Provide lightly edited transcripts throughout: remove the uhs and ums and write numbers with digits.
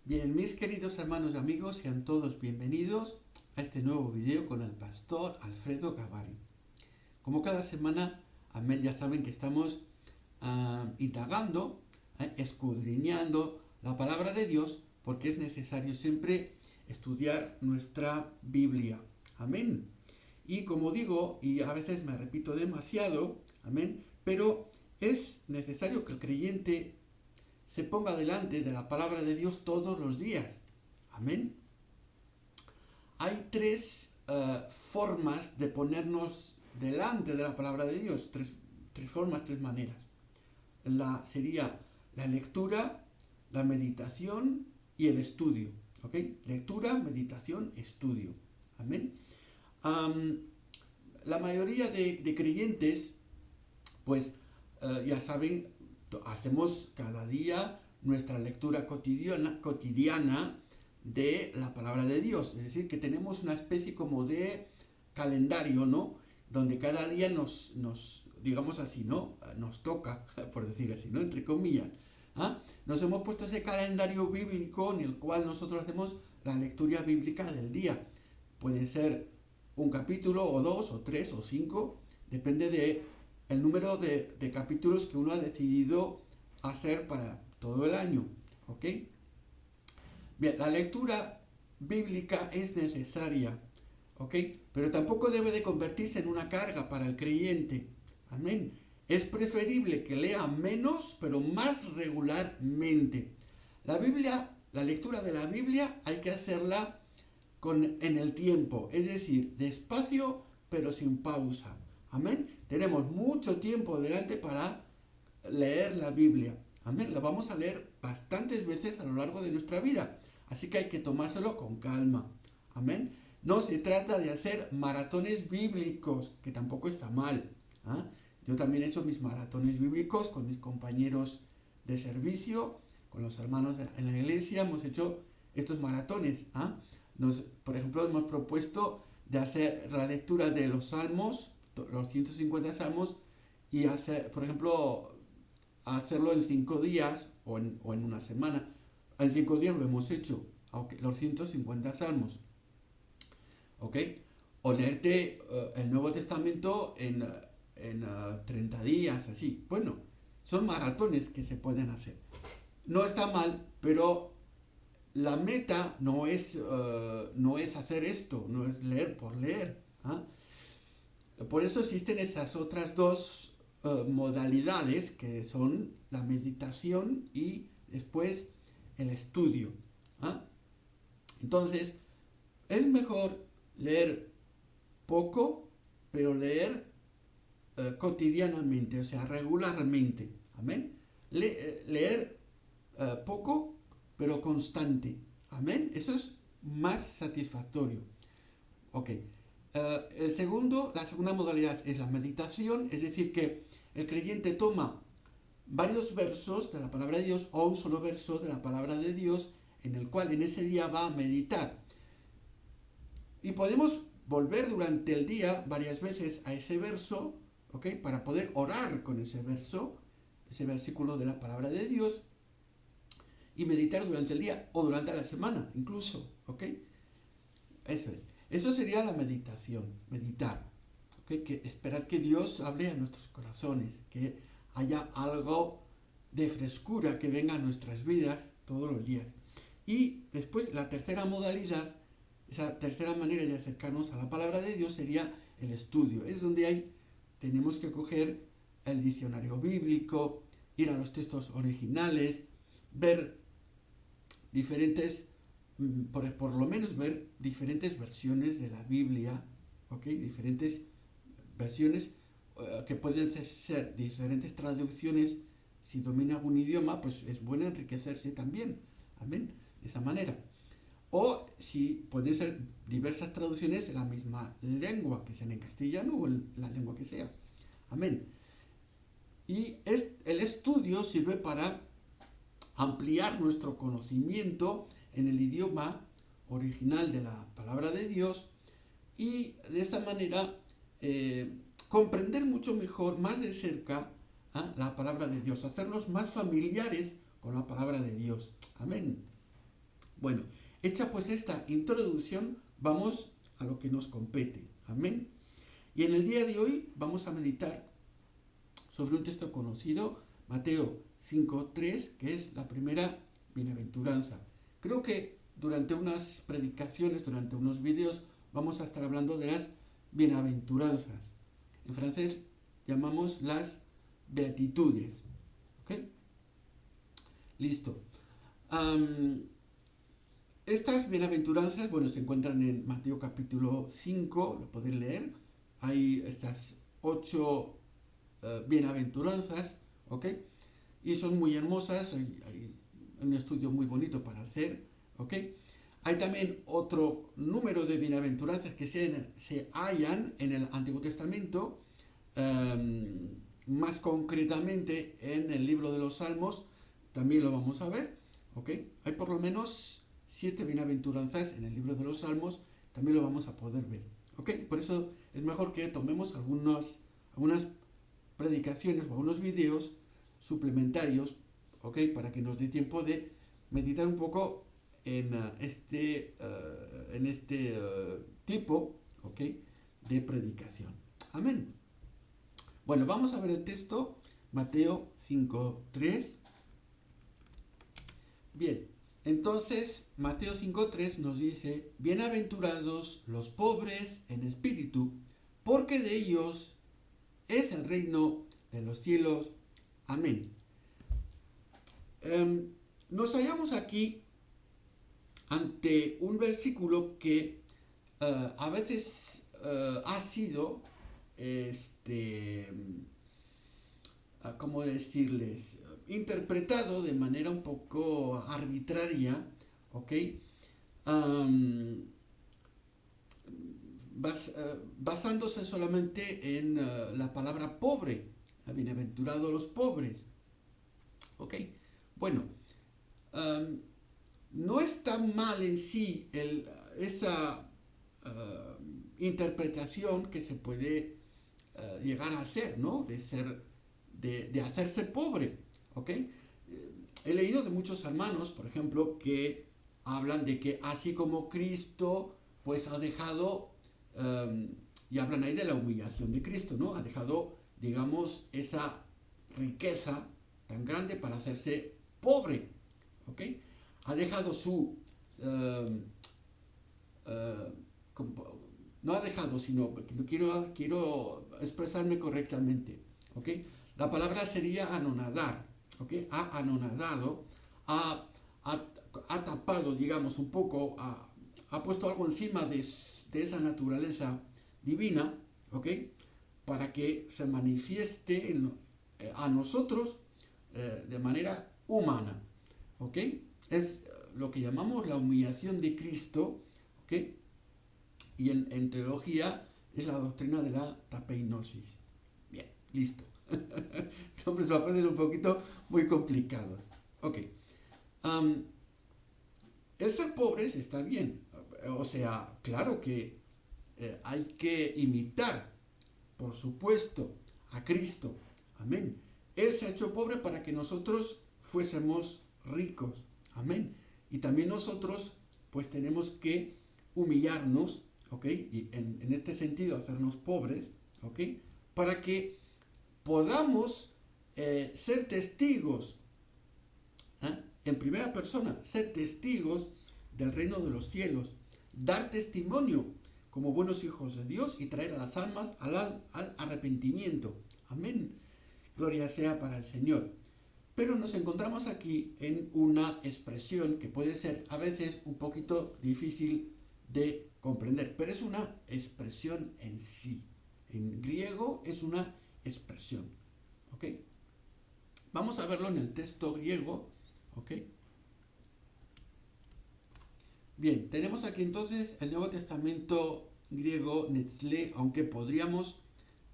Bien, mis queridos hermanos y amigos, sean todos bienvenidos a este nuevo video con el pastor Alfredo Gavari. Como cada semana, amén, ya saben que estamos indagando, escudriñando la palabra de Dios, porque es necesario siempre estudiar nuestra Biblia. Amén. Y como digo, y a veces me repito demasiado, amén, pero es necesario que el creyente se ponga delante de la palabra de Dios todos los días. Amén. Hay tres formas de ponernos delante de la palabra de Dios. Tres formas, tres maneras. Sería la lectura, la meditación y el estudio. ¿Ok? Lectura, meditación, estudio. Amén. La mayoría de creyentes, pues ya saben, hacemos cada día nuestra lectura cotidiana de la palabra de Dios. Es decir, que tenemos una especie como de calendario, ¿no? Donde cada día digamos así, ¿no? Nos toca, por decir así, ¿no? Entre comillas. Nos hemos puesto ese calendario bíblico en el cual nosotros hacemos la lectura bíblica del día. Puede ser un capítulo, o dos, o tres, o cinco, depende de el número de capítulos que uno ha decidido hacer para todo el año. ¿Ok? Bien, la lectura bíblica es necesaria. ¿Ok? Pero tampoco debe de convertirse en una carga para el creyente. Amén. Es preferible que lea menos, pero más regularmente. La lectura de la Biblia hay que hacerla en el tiempo, es decir, despacio, pero sin pausa. Amén. Tenemos mucho tiempo delante para leer la Biblia. Amén. La vamos a leer bastantes veces a lo largo de nuestra vida. Así que hay que tomárselo con calma. Amén. No se trata de hacer maratones bíblicos, que tampoco está mal. Yo también he hecho mis maratones bíblicos con mis compañeros de servicio, con los hermanos en la iglesia. Hemos hecho estos maratones. Por ejemplo, hemos propuesto de hacer la lectura de los salmos, los 150 salmos, y hacer, por ejemplo, hacerlo en 5 días o en una semana. En 5 días lo hemos hecho, los 150 salmos. ¿Ok? O leerte el Nuevo Testamento en 30 días, así. Bueno, son maratones que se pueden hacer. No está mal, pero la meta no es hacer esto, no es leer por leer. Por eso existen esas otras dos modalidades, que son la meditación y después el estudio. Entonces, es mejor leer poco, pero leer cotidianamente, o sea, regularmente. Amén. Leer poco, pero constante. Amén. Eso es más satisfactorio. Ok. La segunda modalidad es la meditación, es decir, que el creyente toma varios versos de la palabra de Dios o un solo verso de la palabra de Dios en el cual en ese día va a meditar. Y podemos volver durante el día varias veces a ese verso, ¿ok? Para poder orar con ese verso, ese versículo de la palabra de Dios, y meditar durante el día o durante la semana incluso, ¿ok? Eso es. Eso sería la meditación, meditar. ¿Okay? Que esperar que Dios hable a nuestros corazones, que haya algo de frescura que venga a nuestras vidas todos los días. Y después la tercera modalidad, esa tercera manera de acercarnos a la palabra de Dios sería el estudio. Es donde tenemos que coger el diccionario bíblico, ir a los textos originales, ver diferentes, por lo menos ver diferentes versiones de la Biblia, ¿ok? Diferentes versiones que pueden ser diferentes traducciones. Si domina algún idioma, pues es bueno enriquecerse también. Amén. De esa manera. O si pueden ser diversas traducciones en la misma lengua, que sean en castellano o en la lengua que sea. Amén. Y el estudio sirve para ampliar nuestro conocimiento en el idioma original de la palabra de Dios y de esa manera comprender mucho mejor, más de cerca, la palabra de Dios, hacernos más familiares con la palabra de Dios. Amén. Bueno, hecha pues esta introducción, vamos a lo que nos compete. Amén. Y en el día de hoy vamos a meditar sobre un texto conocido, Mateo 5:3, que es la primera bienaventuranza. Creo que durante unas predicaciones, durante unos vídeos, vamos a estar hablando de las bienaventuranzas. En francés llamamos las beatitudes. ¿Ok? Listo. Estas bienaventuranzas, bueno, se encuentran en Mateo capítulo 5, lo podéis leer. Hay estas 8 bienaventuranzas, ¿ok? Y son muy hermosas, hay un estudio muy bonito para hacer, ¿ok? Hay también otro número de bienaventuranzas que se hallan en el Antiguo Testamento, más concretamente en el libro de los Salmos, también lo vamos a ver, ¿ok? Hay por lo menos 7 bienaventuranzas en el libro de los Salmos, también lo vamos a poder ver, ¿ok? Por eso es mejor que tomemos algunas predicaciones o algunos vídeos suplementarios, ¿ok? Para que nos dé tiempo de meditar un poco en este tipo, ¿ok? De predicación. Amén. Bueno, vamos a ver el texto, Mateo 5:3. Bien, entonces Mateo 5:3 nos dice, bienaventurados los pobres en espíritu, porque de ellos es el reino de los cielos. Amén. Nos hallamos aquí ante un versículo que a veces ha sido, ¿cómo decirles? Interpretado de manera un poco arbitraria, ¿ok? Basándose solamente en la palabra pobre, bienaventurados los pobres, ¿ok? Bueno, no está mal en sí esa interpretación que se puede llegar a hacer, ¿no? De hacerse pobre, ¿ok? He leído de muchos hermanos, por ejemplo, que hablan de que así como Cristo, pues ha dejado, y hablan ahí de la humillación de Cristo, ¿no? Ha dejado, digamos, esa riqueza tan grande para hacerse pobre, ¿ok? Ha dejado su, no ha dejado, sino, quiero expresarme correctamente, ¿ok? La palabra sería anonadar, ¿ok? Ha anonadado, ha tapado, digamos, un poco, ha puesto algo encima de esa naturaleza divina, ¿ok? Para que se manifieste a nosotros de manera humana, ¿ok? Es lo que llamamos la humillación de Cristo, ¿ok? Y en teología es la doctrina de la tapeinosis. Bien, listo. Nombres va a parecer un poquito muy complicados. Ok. El ser pobres está bien. O sea, claro que hay que imitar, por supuesto, a Cristo. Amén. Él se ha hecho pobre para que nosotros fuésemos ricos. Amén. Y también nosotros, pues tenemos que humillarnos, ¿ok? Y en este sentido, hacernos pobres, ¿ok? Para que podamos ser testigos, en primera persona, ser testigos del reino de los cielos, dar testimonio como buenos hijos de Dios y traer a las almas al arrepentimiento. Amén. Gloria sea para el Señor. Pero nos encontramos aquí en una expresión que puede ser a veces un poquito difícil de comprender, pero es una expresión en sí. En griego es una expresión. ¿Ok? Vamos a verlo en el texto griego. ¿Ok? Bien, tenemos aquí entonces el Nuevo Testamento griego Netzle, aunque podríamos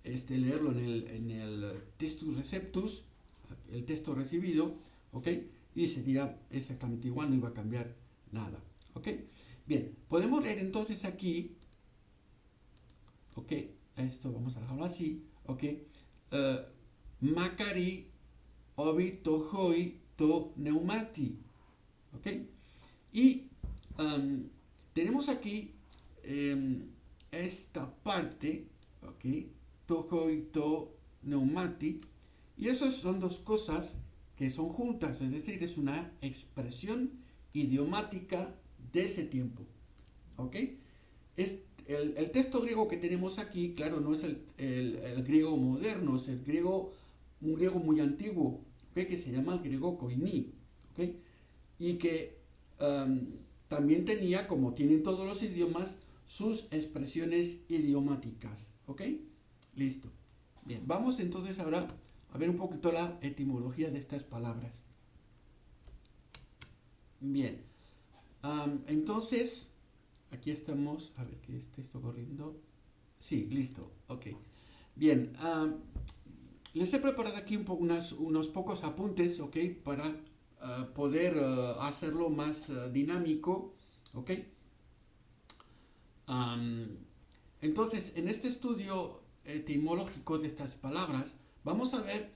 leerlo en el Textus Receptus, el texto recibido, ¿ok? Y sería exactamente igual, no iba a cambiar nada, ¿ok? Bien, podemos leer entonces aquí, ¿ok? Esto vamos a dejarlo así, ¿ok? Makari obi tohoi to neumati, ¿ok? Y tenemos aquí esta parte, ¿ok? Tohoito neumati, y esas son dos cosas que son juntas, es decir, es una expresión idiomática de ese tiempo, ¿ok? El texto griego que tenemos aquí, claro, no es el griego moderno, es un griego muy antiguo, ¿okay? Que se llama el griego koiní, ¿okay? Y que también tenía, como tienen todos los idiomas, sus expresiones idiomáticas, ¿ok? Listo. Bien, vamos entonces ahora a ver un poquito la etimología de estas palabras. Bien, entonces, aquí estamos, a ver, ¿qué es esto corriendo? Sí, listo, ok. Bien, les he preparado aquí unos pocos apuntes, ok, para poder hacerlo más dinámico, ok. Entonces, en este estudio etimológico de estas palabras, vamos a ver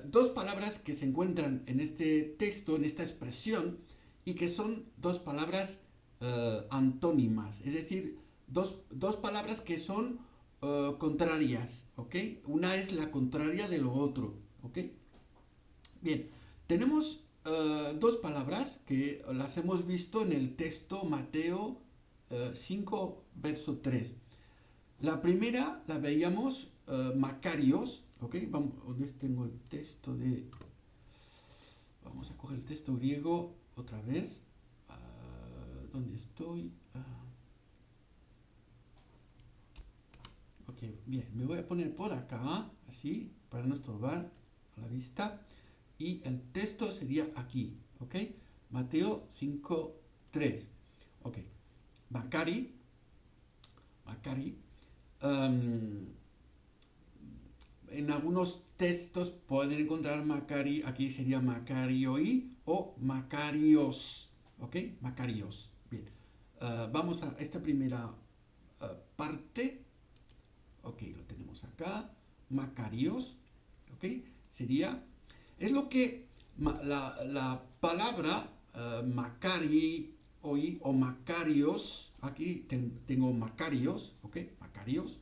dos palabras que se encuentran en este texto, en esta expresión, y que son dos palabras antónimas, es decir, dos palabras que son contrarias, ¿ok? Una es la contraria de lo otro, ¿ok? Bien, tenemos dos palabras que las hemos visto en el texto Mateo 5, verso 3. La primera la veíamos Macarios, ¿ok? Vamos, ¿dónde tengo el texto de...? Vamos a coger el texto griego otra vez. ¿Dónde estoy? Ok, bien, me voy a poner por acá, así, para no estorbar a la vista. Y el texto sería aquí, ¿ok? Mateo 5, 3. Ok, Macari. En algunos textos pueden encontrar Macari, aquí sería Macarioi o Macarios, ¿ok? Macarios. Bien, vamos a esta primera parte, ok, lo tenemos acá, Macarios, ¿ok? Sería, es lo que la palabra Macari o Macarios, aquí tengo Macarios, ¿ok? Macarios.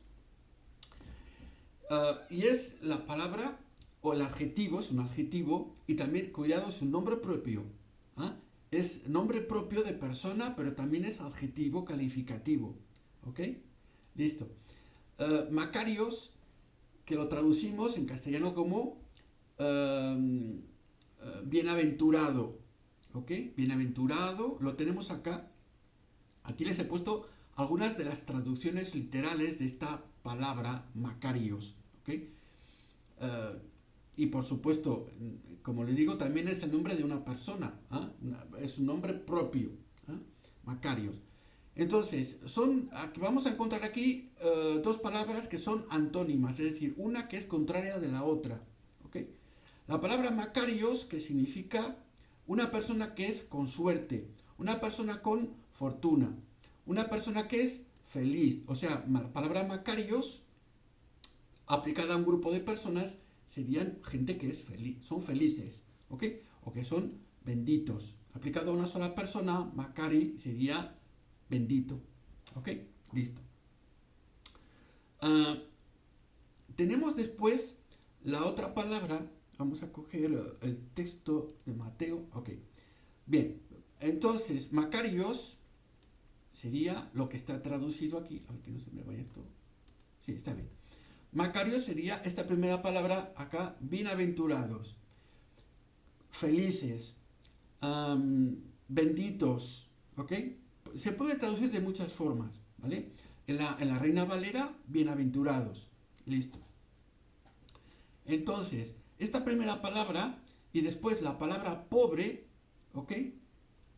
Y es la palabra o el adjetivo, es un adjetivo, y también, cuidado, es un nombre propio. Es nombre propio de persona, pero también es adjetivo calificativo. ¿Ok? Listo. Macarios, que lo traducimos en castellano como bienaventurado. ¿Ok? Bienaventurado, lo tenemos acá. Aquí les he puesto algunas de las traducciones literales de esta palabra Macarios, ¿ok? Y por supuesto, como les digo, también es el nombre de una persona, es un nombre propio, Macarios. Entonces, vamos a encontrar aquí dos palabras que son antónimas, es decir, una que es contraria de la otra, ¿ok? La palabra Macarios, que significa una persona que es con suerte, una persona con fortuna, una persona que es feliz. O sea, la palabra Macarios, aplicada a un grupo de personas, serían gente que es feliz, son felices, ¿ok? O que son benditos. Aplicado a una sola persona, Macari sería bendito, ¿ok? Listo. Tenemos después la otra palabra, vamos a coger el texto de Mateo, ok. Bien, entonces, Macarios sería lo que está traducido aquí. A ver que no se me vaya esto. Sí, está bien. Macarios sería esta primera palabra acá, bienaventurados, felices, benditos, ¿ok? Se puede traducir de muchas formas, ¿vale? En la Reina Valera, bienaventurados, listo. Entonces, esta primera palabra y después la palabra pobre, ¿ok?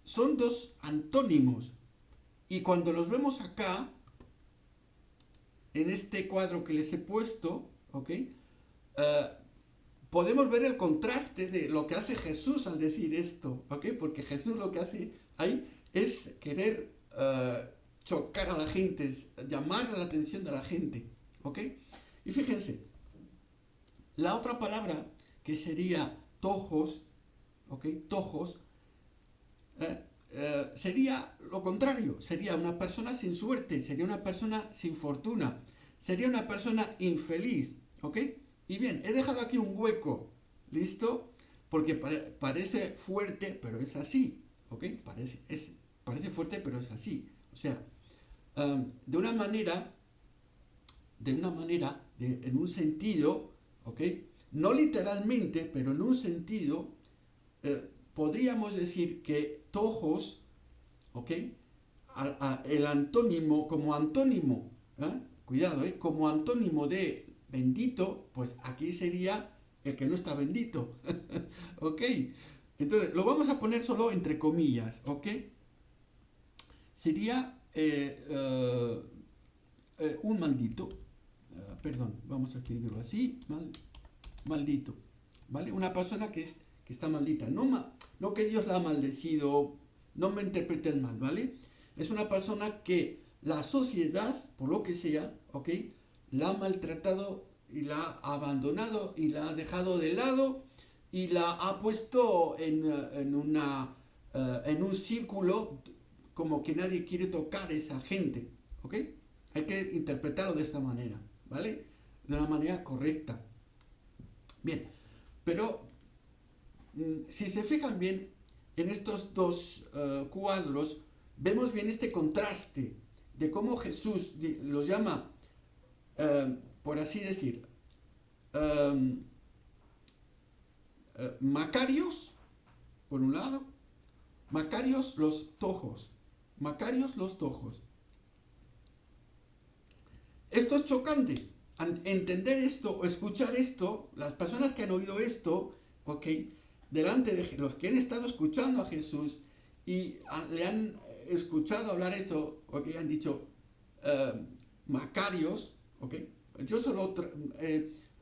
Son dos antónimos. Y cuando los vemos acá, en este cuadro que les he puesto, ¿ok? Podemos ver el contraste de lo que hace Jesús al decir esto, ¿ok? Porque Jesús lo que hace ahí es querer chocar a la gente, es llamar la atención de la gente, ¿ok? Y fíjense, la otra palabra que sería tojos, ¿ok? Tojos, sería lo contrario, sería una persona sin suerte, sería una persona sin fortuna, sería una persona infeliz, ¿ok? Y bien, he dejado aquí un hueco, ¿listo? Porque parece fuerte, pero es así, ¿ok? Parece fuerte, pero es así. O sea, de una manera, en un sentido, ¿ok? No literalmente, pero en un sentido, podríamos decir que tojos, ¿ok? El antónimo, como antónimo, cuidado, como antónimo de bendito, pues aquí sería el que no está bendito, ¿ok? Entonces, lo vamos a poner solo entre comillas, ¿ok? Sería un maldito, perdón, vamos a escribirlo así, maldito, ¿vale? Una persona que está maldita, no que Dios la ha maldecido, no me interpreten mal, ¿vale? Es una persona que la sociedad, por lo que sea, ¿ok? La ha maltratado y la ha abandonado y la ha dejado de lado y la ha puesto en un círculo como que nadie quiere tocar a esa gente, ¿ok? Hay que interpretarlo de esta manera, ¿vale? De una manera correcta. Bien, pero si se fijan bien en estos dos cuadros, vemos bien este contraste de cómo Jesús los llama, por así decir, Macarios, por un lado, Macarios los tojos, Macarios los tojos. Esto es chocante. Entender esto o escuchar esto, las personas que han oído esto, ¿ok? Delante de los que han estado escuchando a Jesús y le han escuchado hablar esto, ¿ok? Han dicho Macarios, ¿ok? Yo solo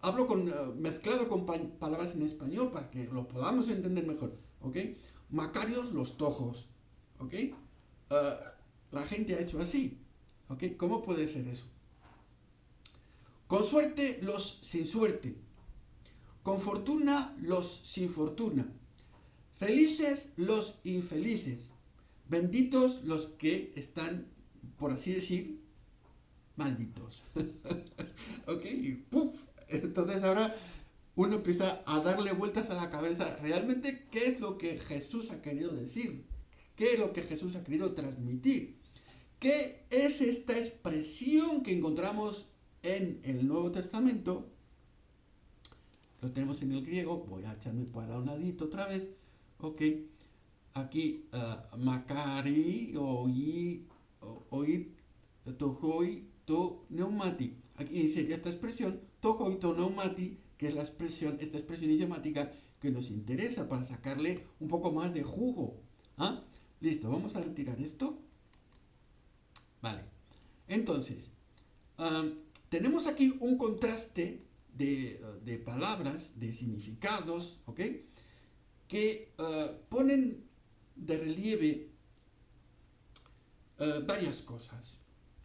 hablo mezclado con palabras en español para que lo podamos entender mejor, ¿ok? Macarios los tojos, ¿ok? La gente ha hecho así, ¿ok? ¿Cómo puede ser eso? Con suerte los sin suerte, con fortuna los sin fortuna, felices los infelices, benditos los que están, por así decir, malditos. ¿Ok? Y ¡puf! Entonces ahora uno empieza a darle vueltas a la cabeza. ¿Realmente qué es lo que Jesús ha querido decir? ¿Qué es lo que Jesús ha querido transmitir? ¿Qué es esta expresión que encontramos en el Nuevo Testamento? Lo tenemos en el griego. Voy a echarme para un ladito otra vez. Ok. Aquí, Makari, tohoi, to neumati. Aquí dice esta expresión, tohoi, to neumati, que es esta expresión idiomática que nos interesa para sacarle un poco más de jugo. ¿Ah? Listo, vamos a retirar esto. Vale. Entonces, tenemos aquí un contraste de palabras, de significados, ¿ok? Que ponen de relieve varias cosas,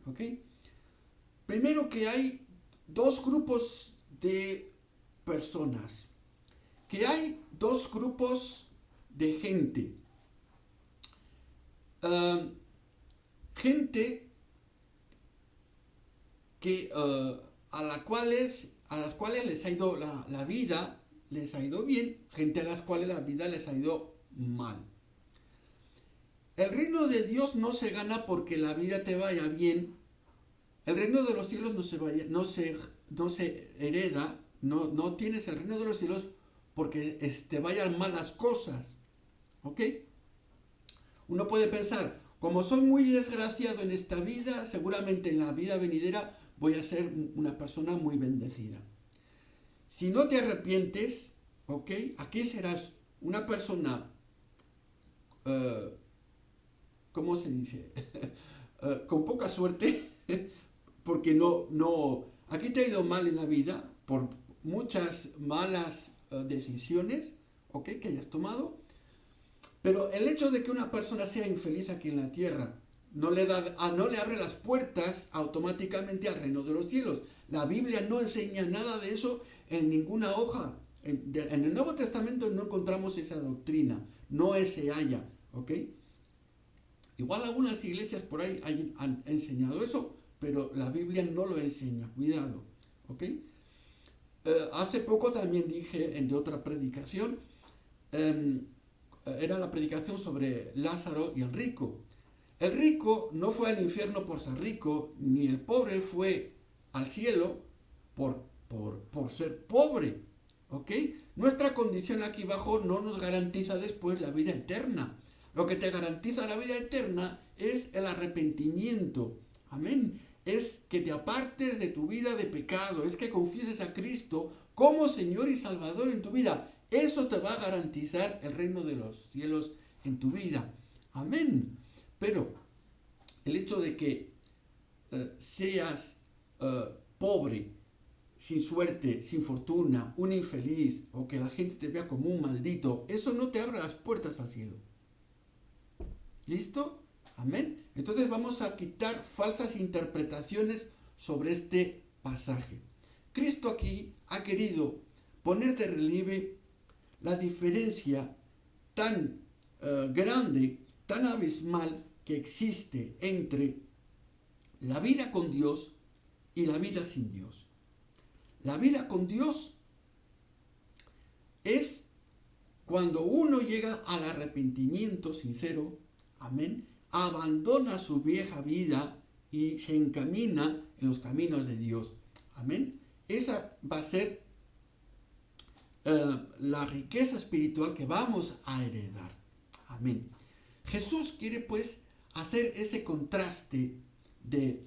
¿ok? Primero, que hay dos grupos de personas, que hay dos grupos de gente. Gente que a las cuales les ha ido la vida, les ha ido bien, gente a las cuales la vida les ha ido mal. El reino de Dios no se gana porque la vida te vaya bien. El reino de los cielos no se hereda, no tienes el reino de los cielos porque te vayan mal las cosas. ¿Ok? Uno puede pensar, como soy muy desgraciado en esta vida, seguramente en la vida venidera voy a ser una persona muy bendecida. Si no te arrepientes, ¿ok? Aquí serás una persona, ¿cómo se dice? Con poca suerte, porque aquí te ha ido mal en la vida por muchas malas decisiones, ¿ok? Que hayas tomado. Pero el hecho de que una persona sea infeliz aquí en la tierra no le abre las puertas automáticamente al reino de los cielos. La Biblia no enseña nada de eso en ninguna hoja. En el Nuevo Testamento no encontramos esa doctrina, no se halla, ¿ok? Igual algunas iglesias por ahí han enseñado eso, pero la Biblia no lo enseña, cuidado, ¿ok? Hace poco también dije en de otra predicación, em, era la predicación sobre Lázaro y el rico. El rico no fue al infierno por ser rico, ni el pobre fue al cielo por ser pobre, ¿ok? Nuestra condición aquí abajo no nos garantiza después la vida eterna. Lo que te garantiza la vida eterna es el arrepentimiento. Amén. Es que te apartes de tu vida de pecado. Es que confieses a Cristo como Señor y Salvador en tu vida. Eso te va a garantizar el reino de los cielos en tu vida. Amén. Pero el hecho de que seas pobre, sin suerte, sin fortuna, un infeliz, o que la gente te vea como un maldito, eso no te abre las puertas al cielo. ¿Listo? Amén. Entonces vamos a quitar falsas interpretaciones sobre este pasaje. Cristo aquí ha querido poner de relieve la diferencia tan grande, tan abismal que existe entre la vida con Dios y la vida sin Dios. La vida con Dios es cuando uno llega al arrepentimiento sincero, amén, abandona su vieja vida y se encamina en los caminos de Dios, amén. Esa va a ser la riqueza espiritual que vamos a heredar, amén. Jesús quiere pues hacer ese contraste de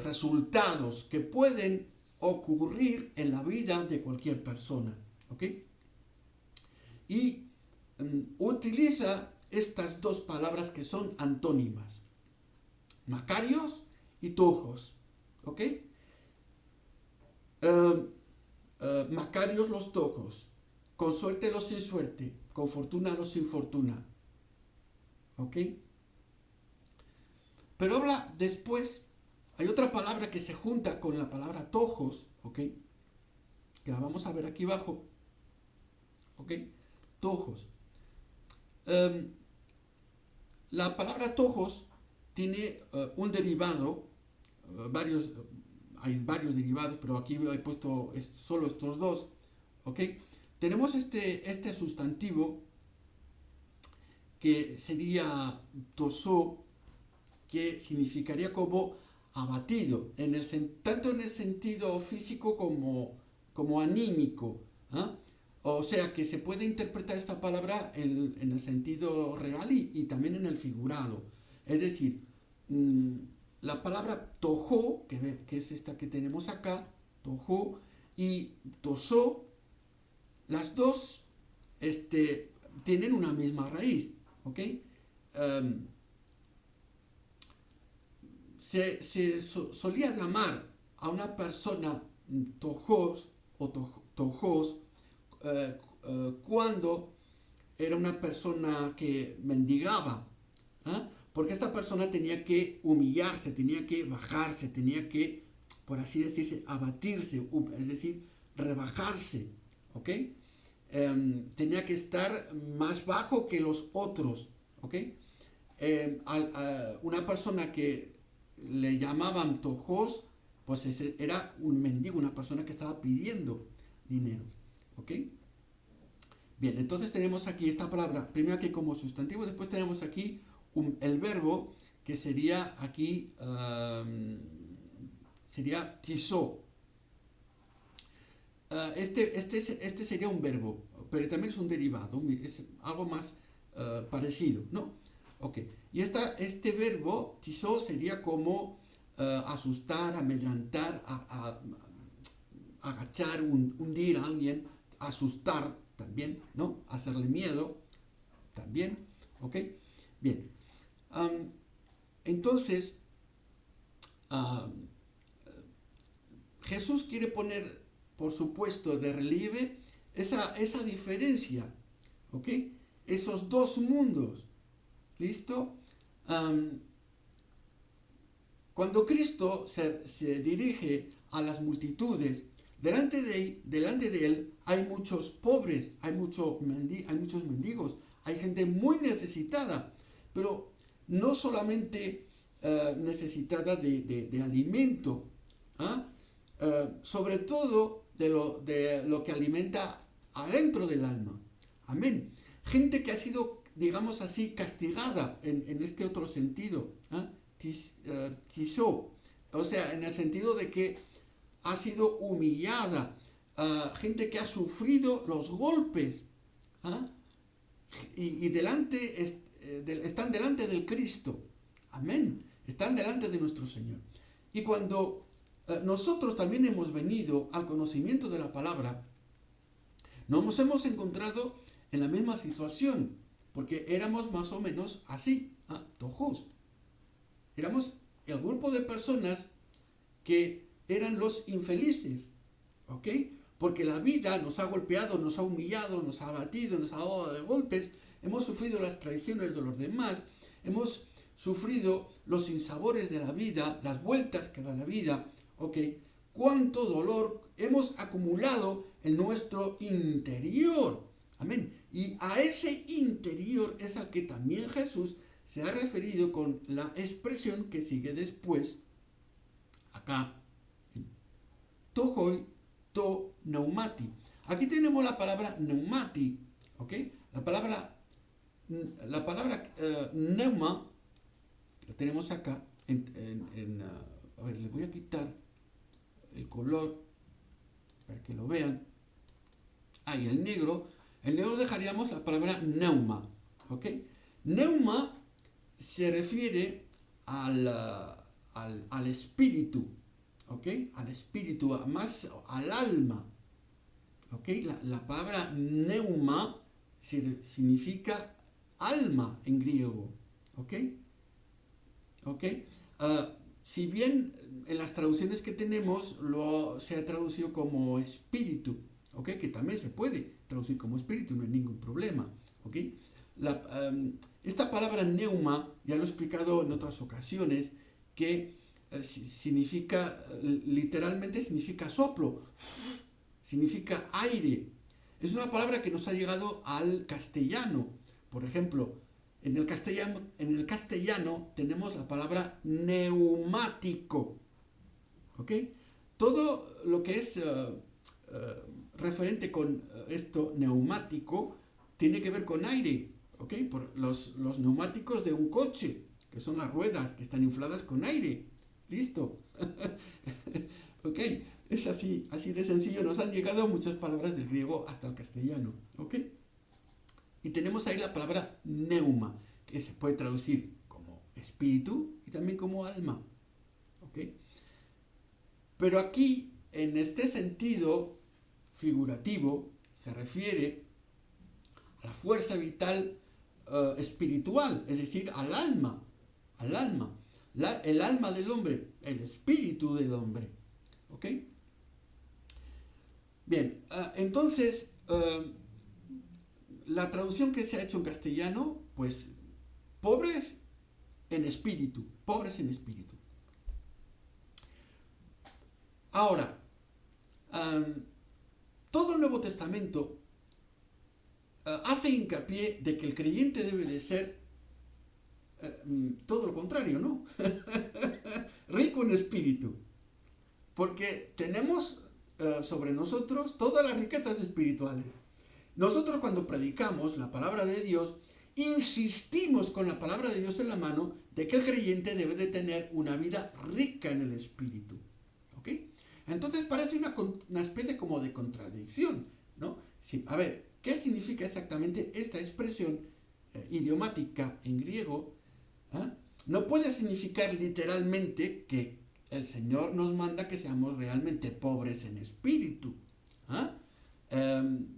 resultados que pueden ocurrir en la vida de cualquier persona, ¿ok? Y utiliza estas dos palabras que son antónimas, Macarios y Tojos, ¿ok? Macarios los tojos, con suerte los sin suerte, con fortuna los sin fortuna, ¿ok? Pero habla después, hay otra palabra que se junta con la palabra tojos, ¿ok? Que la vamos a ver aquí abajo, ¿ok? Tojos. La palabra tojos tiene un derivado, hay varios derivados, pero aquí he puesto solo estos dos, ¿ok? Tenemos este sustantivo que sería tosó, que significaría como abatido, tanto en el sentido físico como anímico, ¿eh? O sea que se puede interpretar esta palabra en el sentido real y también en el figurado. Es decir, la palabra tojó, que es esta que tenemos acá, tojó, y tosó, las dos tienen una misma raíz, ¿ok? Se solía llamar a una persona tojos o tojos cuando era una persona que mendigaba, ¿eh? Porque esta persona tenía que humillarse, tenía que bajarse, tenía que, por así decirse, abatirse, es decir, rebajarse, ¿ok? Tenía que estar más bajo que los otros, ¿ok? Una persona que le llamaban tojos, pues ese era un mendigo, una persona que estaba pidiendo dinero, ¿ok? Bien, entonces tenemos aquí esta palabra, primero aquí como sustantivo, después tenemos aquí el verbo que sería aquí, sería tisó. Este sería un verbo, pero también es un derivado, es algo más parecido, ¿no? Ok, y este verbo, tisó, sería como asustar, amedrentar, agachar, hundir a alguien, asustar también, ¿no? Hacerle miedo también, ¿ok? Bien, entonces, Jesús quiere poner, por supuesto, de relieve esa diferencia, ¿ok? Esos dos mundos, ¿listo? Cuando Cristo se dirige a las multitudes, delante de él hay muchos pobres, hay muchos mendigos, hay gente muy necesitada, pero no solamente necesitada de alimento, ¿ah? Sobre todo de lo que alimenta adentro del alma. Amén. Gente que ha sido, digamos así, castigada en este otro sentido. ¿Ah? Tisó. O sea, en el sentido de que ha sido humillada. Gente que ha sufrido los golpes. ¿Ah? Y están delante del Cristo. Amén. Están delante de nuestro Señor. Y cuando nosotros también hemos venido al conocimiento de la palabra, nos hemos encontrado en la misma situación, porque éramos más o menos así, tojos. Éramos el grupo de personas que eran los infelices, ¿ok? Porque la vida nos ha golpeado, nos ha humillado, nos ha abatido, nos ha dado de golpes, hemos sufrido las traiciones de los demás, hemos sufrido los sinsabores de la vida, las vueltas que da la vida, ¿ok? Cuánto dolor hemos acumulado en nuestro interior. Amén. Y a ese interior es al que también Jesús se ha referido con la expresión que sigue después, acá. Tohoi to neumati. Aquí tenemos la palabra neumati, ¿ok? La palabra neuma, la tenemos acá, a ver, le voy a quitar el color para que lo vean. Y el negro dejaríamos la palabra neuma, ¿ok? Neuma se refiere al espíritu, ¿ok? Al espíritu, más al alma, ¿ok? La palabra neuma significa alma en griego, ¿ok? ¿Ok? Si bien en las traducciones que tenemos se ha traducido como espíritu, ¿ok? Que también se puede traducir como espíritu, no hay ningún problema, ¿ok? Esta palabra neuma, ya lo he explicado en otras ocasiones, que literalmente significa soplo, significa aire. Es una palabra que nos ha llegado al castellano. Por ejemplo, en el castellano tenemos la palabra neumático, ¿ok? Todo lo que es referente con esto neumático tiene que ver con aire, ¿ok? Por los neumáticos de un coche, que son las ruedas que están infladas con aire. ¿Listo? ¿Ok? Es así de sencillo. Nos han llegado muchas palabras del griego hasta el castellano, ¿ok? Y tenemos ahí la palabra neuma, que se puede traducir como espíritu y también como alma, ¿ok? Pero aquí, en este sentido figurativo, se refiere a la fuerza vital espiritual, es decir, al alma, el alma del hombre, el espíritu del hombre, ¿ok? Bien, entonces, la traducción que se ha hecho en castellano, pues, pobres en espíritu. Ahora, todo el Nuevo Testamento hace hincapié de que el creyente debe de ser todo lo contrario, ¿no? Rico en espíritu. Porque tenemos sobre nosotros todas las riquezas espirituales. Nosotros cuando predicamos la palabra de Dios, insistimos con la palabra de Dios en la mano de que el creyente debe de tener una vida rica en el espíritu. ¿Ok? Entonces parece una especie como de contradicción, ¿no? Sí, a ver, ¿qué significa exactamente esta expresión idiomática en griego? No puede significar literalmente que el Señor nos manda que seamos realmente pobres en espíritu,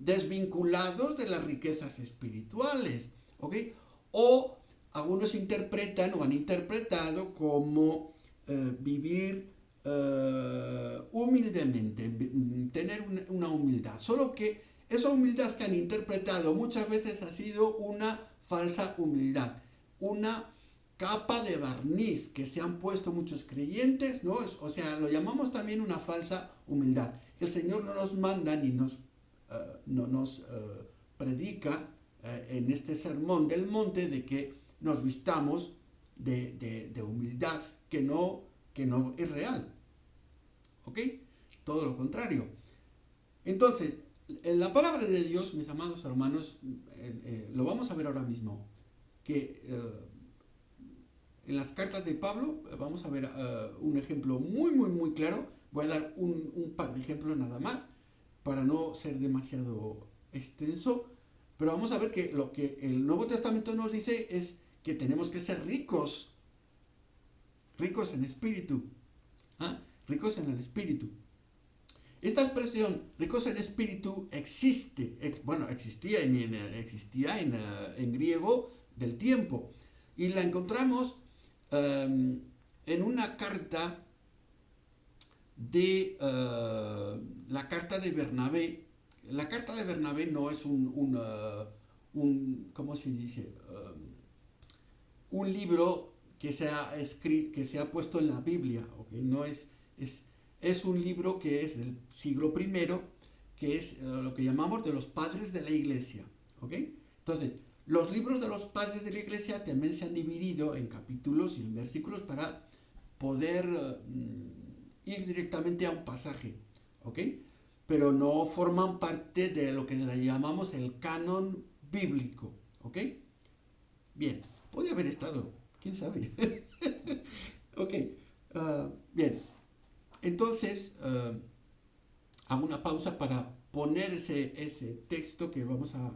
desvinculados de las riquezas espirituales, ¿ok? O algunos interpretan o han interpretado como vivir humildemente, tener una humildad, solo que esa humildad que han interpretado muchas veces ha sido una falsa humildad, una capa de barniz que se han puesto muchos creyentes, ¿no? O sea, lo llamamos también una falsa humildad. El Señor no nos manda ni nos predica en este sermón del monte de que nos vistamos de humildad que no es real. ¿Ok? Todo lo contrario. Entonces, en la palabra de Dios, mis amados hermanos, lo vamos a ver ahora mismo, que en las cartas de Pablo vamos a ver un ejemplo muy claro. Voy a dar un par de ejemplos nada más para no ser demasiado extenso, pero vamos a ver que lo que el Nuevo Testamento nos dice es que tenemos que ser ricos en espíritu, ricos en el espíritu. Esta expresión, ricos en espíritu, existía en griego del tiempo, y la encontramos en una carta la carta de Bernabé. La carta de Bernabé no es ¿cómo se dice? Un libro que se ha puesto en la Biblia, ¿okay? No es un libro que es del siglo I, que es lo que llamamos de los padres de la iglesia, ¿ok? Entonces, los libros de los padres de la iglesia también se han dividido en capítulos y en versículos para poder ir directamente a un pasaje, ¿ok? Pero no forman parte de lo que le llamamos el canon bíblico, ¿ok? Bien, podría haber estado, quién sabe. Ok, bien. Entonces, hago una pausa para poner ese texto que vamos a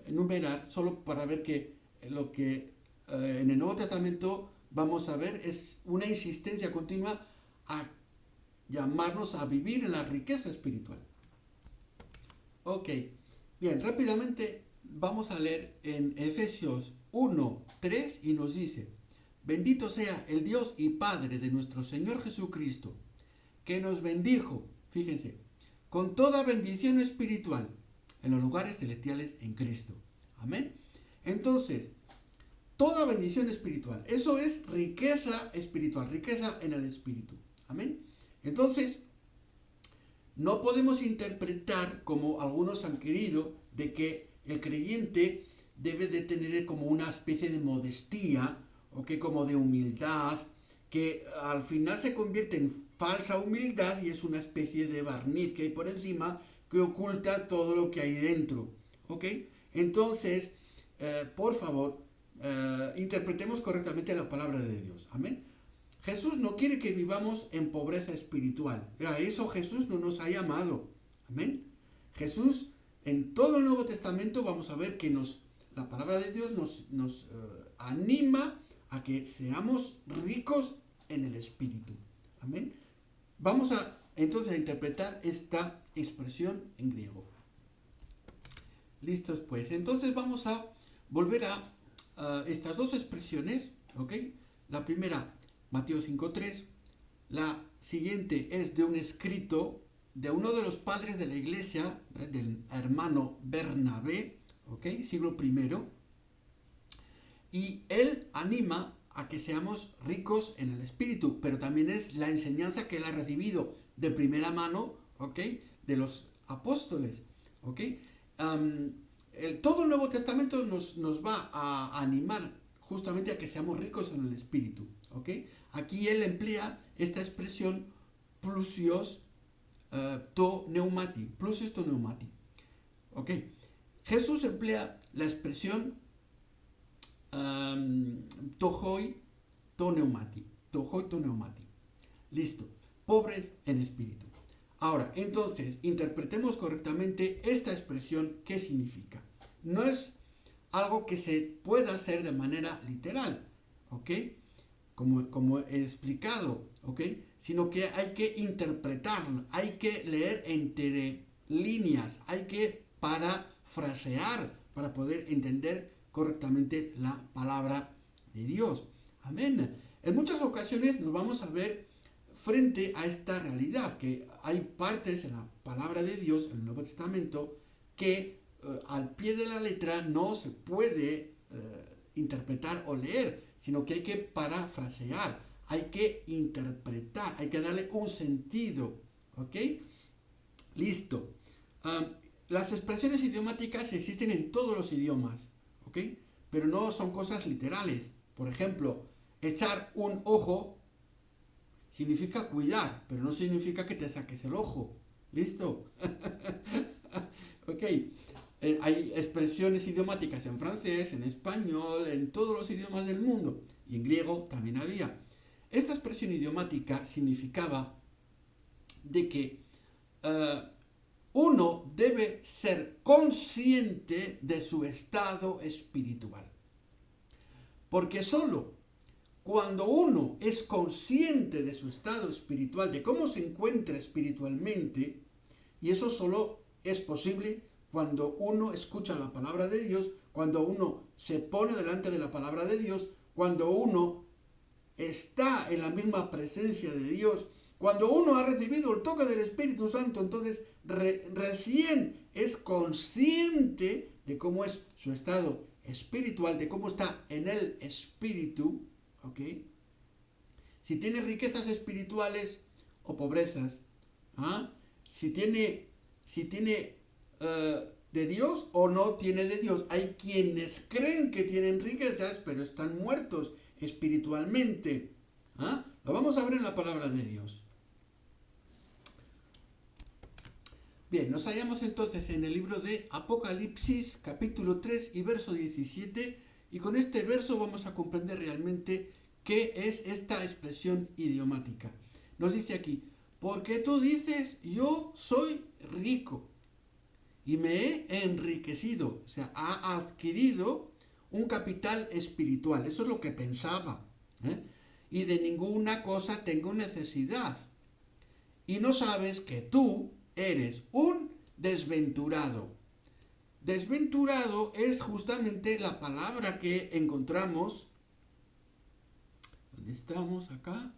enumerar, solo para ver que lo que en el Nuevo Testamento vamos a ver es una insistencia continua a llamarnos a vivir en la riqueza espiritual. Ok, bien, rápidamente vamos a leer en Efesios 1:3 y nos dice: bendito sea el Dios y Padre de nuestro Señor Jesucristo, que nos bendijo, fíjense, con toda bendición espiritual en los lugares celestiales en Cristo. Amén. Entonces, toda bendición espiritual, eso es riqueza espiritual, riqueza en el espíritu. Amén. Entonces, no podemos interpretar, como algunos han querido, de que el creyente debe de tener como una especie de modestia, o que como de humildad, que al final se convierte en falsa humildad y es una especie de barniz que hay por encima que oculta todo lo que hay dentro. ¿Ok? Entonces, por favor, interpretemos correctamente la palabra de Dios. Amén. Jesús no quiere que vivamos en pobreza espiritual. A eso Jesús no nos ha llamado. Amén. Jesús, en todo el Nuevo Testamento, vamos a ver que la palabra de Dios nos anima a que seamos ricos en el espíritu. Amén. Vamos entonces a interpretar esta expresión en griego. Listos pues. Entonces vamos a volver a estas dos expresiones. ¿Ok? La primera, Mateo 5:3. La siguiente es de un escrito de uno de los padres de la iglesia, del hermano Bernabé, ¿ok? Siglo I. Y él anima a que seamos ricos en el espíritu, pero también es la enseñanza que él ha recibido de primera mano, ¿ok? De los apóstoles, ¿ok? Todo el Nuevo Testamento nos va a animar justamente a que seamos ricos en el espíritu, ¿ok? Aquí él emplea esta expresión plusios to neumati, plusios to neumati, ¿ok? Jesús emplea la expresión tohoi to neumati, listo, pobres en espíritu. Ahora, entonces, interpretemos correctamente esta expresión. ¿Qué significa? No es algo que se pueda hacer de manera literal, ¿ok? Como he explicado, ¿ok? Sino que hay que interpretarlo, hay que leer entre líneas, hay que parafrasear para poder entender correctamente la palabra de Dios. Amén. En muchas ocasiones nos vamos a ver frente a esta realidad, que hay partes en la palabra de Dios, en el Nuevo Testamento, que al pie de la letra no se puede interpretar o leer, sino que hay que parafrasear, hay que interpretar, hay que darle un sentido. ¿Ok? Listo. Las expresiones idiomáticas existen en todos los idiomas. ¿Ok? pero no son cosas literales. Por ejemplo, echar un ojo significa cuidar, pero no significa que te saques el ojo. ¿Listo? Ok. Hay expresiones idiomáticas en francés, en español, en todos los idiomas del mundo. Y en griego también había. Esta expresión idiomática significaba de que uno debe ser consciente de su estado espiritual. Porque solo cuando uno es consciente de su estado espiritual, de cómo se encuentra espiritualmente, y eso solo es posible cuando uno escucha la palabra de Dios, cuando uno se pone delante de la palabra de Dios, cuando uno está en la misma presencia de Dios, cuando uno ha recibido el toque del Espíritu Santo, entonces recién es consciente de cómo es su estado espiritual, de cómo está en el espíritu, ¿ok? Si tiene riquezas espirituales o pobrezas, ¿ah? Si tiene de Dios o no tiene de Dios. Hay quienes creen que tienen riquezas, pero están muertos espiritualmente. ¿Ah? Lo vamos a ver en la palabra de Dios. Bien, nos hallamos entonces en el libro de Apocalipsis, capítulo 3 y verso 17, y con este verso vamos a comprender realmente qué es esta expresión idiomática. Nos dice aquí, porque tú dices, yo soy rico y me he enriquecido, o sea, ha adquirido un capital espiritual, eso es lo que pensaba, y de ninguna cosa tengo necesidad, y no sabes que tú eres un desventurado. Desventurado es justamente la palabra que encontramos, ¿dónde estamos acá?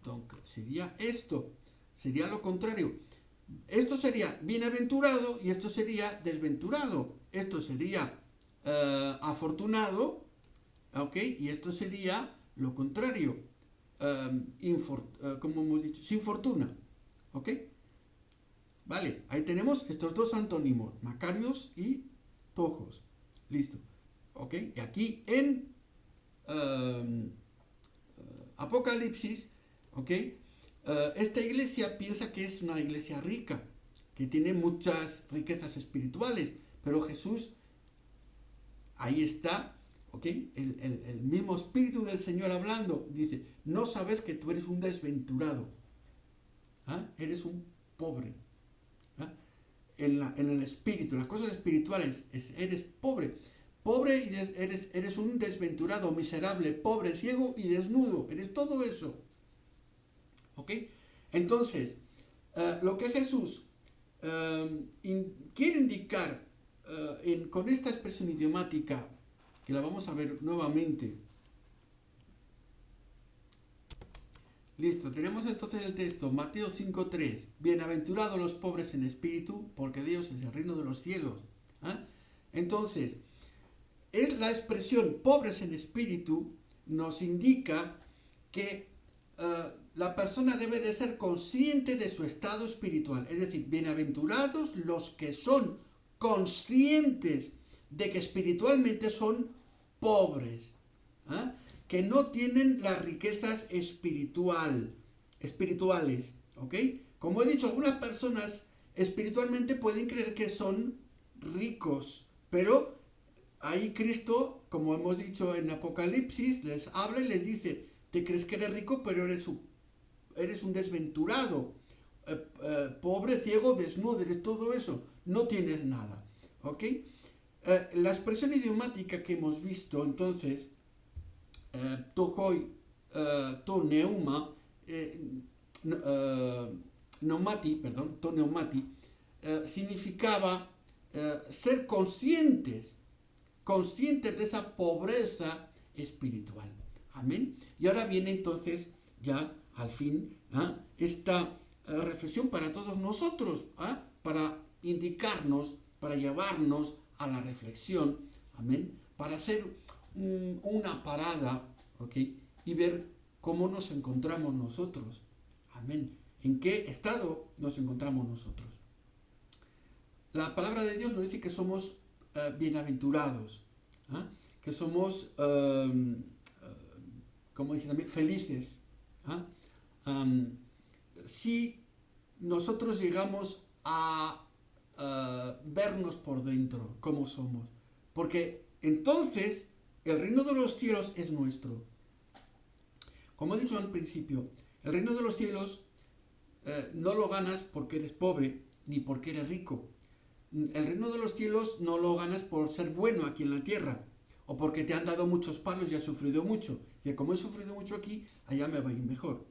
Donc, sería esto, sería lo contrario. Esto sería bienaventurado y esto sería desventurado. Esto sería afortunado, ¿ok? Y esto sería lo contrario, como hemos dicho, sin fortuna, ¿ok? Vale, ahí tenemos estos dos antónimos, Macarios y Tojos. Listo, ¿ok? Y aquí en Apocalipsis, ¿ok? Esta iglesia piensa que es una iglesia rica, que tiene muchas riquezas espirituales, pero Jesús, ahí está, ¿ok? El mismo Espíritu del Señor hablando, dice, no sabes que tú eres un desventurado, ¿ah? Eres un pobre, ¿ah? En el espíritu, en las cosas espirituales, eres pobre. Pobre y eres un desventurado, miserable, pobre, ciego y desnudo. Eres todo eso. ¿Ok? Entonces, lo que Jesús quiere indicar con esta expresión idiomática, que la vamos a ver nuevamente. Listo, tenemos entonces el texto, Mateo 5.3. Bienaventurados los pobres en espíritu, porque Dios es el reino de los cielos. ¿Ah? Entonces, es la expresión pobres en espíritu, nos indica que la persona debe de ser consciente de su estado espiritual. Es decir, bienaventurados los que son conscientes de que espiritualmente son pobres, ¿eh? Que no tienen las riquezas espirituales, ¿ok? Como he dicho, algunas personas espiritualmente pueden creer que son ricos, pero ahí Cristo, como hemos dicho en Apocalipsis, les habla y les dice, te crees que eres rico, pero eres un desventurado, pobre, ciego, desnudo, eres todo eso, no tienes nada, ¿ok? La expresión idiomática que hemos visto, entonces, tohoi, to neuma, to neumati, significaba ser conscientes de esa pobreza espiritual. Amén. Y ahora viene entonces ya al fin esta reflexión para todos nosotros, para indicarnos, para llevarnos a la reflexión, amén, para hacer una parada, ¿ok? Y ver cómo nos encontramos nosotros, amén, en qué estado nos encontramos nosotros. la palabra de Dios nos dice que somos bienaventurados, ¿ah? Que somos, como dice también, felices. ¿Ah? Si nosotros llegamos a vernos por dentro, cómo somos, porque entonces el reino de los cielos es nuestro. Como he dicho al principio, el reino de los cielos no lo ganas porque eres pobre ni porque eres rico. El reino de los cielos no lo ganas por ser bueno aquí en la tierra o porque te han dado muchos palos y has sufrido mucho. Y como he sufrido mucho aquí, allá me va a ir mejor.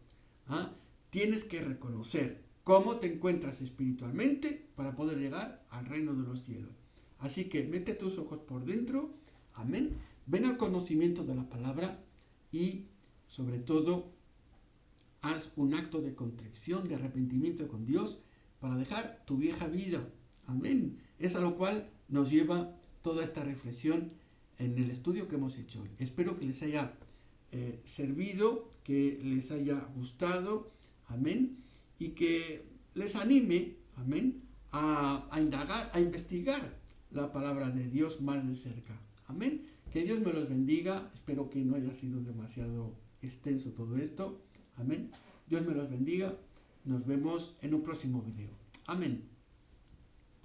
¿Ah? Tienes que reconocer cómo te encuentras espiritualmente para poder llegar al reino de los cielos. Así que mete tus ojos por dentro, amén, ven al conocimiento de la palabra y sobre todo haz un acto de contrición, de arrepentimiento con Dios para dejar tu vieja vida, amén. Es a lo cual nos lleva toda esta reflexión en el estudio que hemos hecho hoy. Espero que les haya servido, que les haya gustado, amén, y que les anime, amén, a indagar, a investigar la palabra de Dios más de cerca, amén. Que Dios me los bendiga, espero que no haya sido demasiado extenso todo esto, amén. Dios me los bendiga, nos vemos en un próximo video, amén.